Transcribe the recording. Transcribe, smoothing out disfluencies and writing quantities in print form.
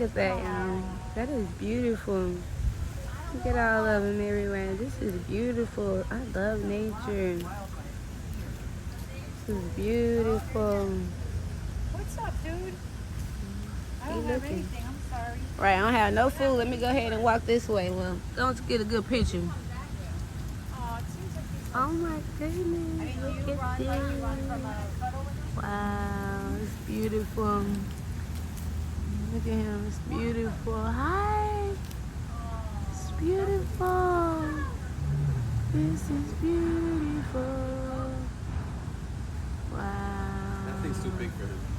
Look at that, y'all. That is beautiful. Look at all of them everywhere. This is beautiful. I love nature. This is beautiful. What's up, dude? I Keep don't have looking. anything. I'm sorry. Right, I don't have no food. Let me go ahead and walk this way. Well, don't get a good picture. Oh, it seems like he's. Oh my I goodness. mean, do Look you at run like you run from this. a puddle? Wow, it's beautiful. Look at him. It's beautiful. Hi. It's beautiful. This is beautiful. Wow. That thing's too big for him.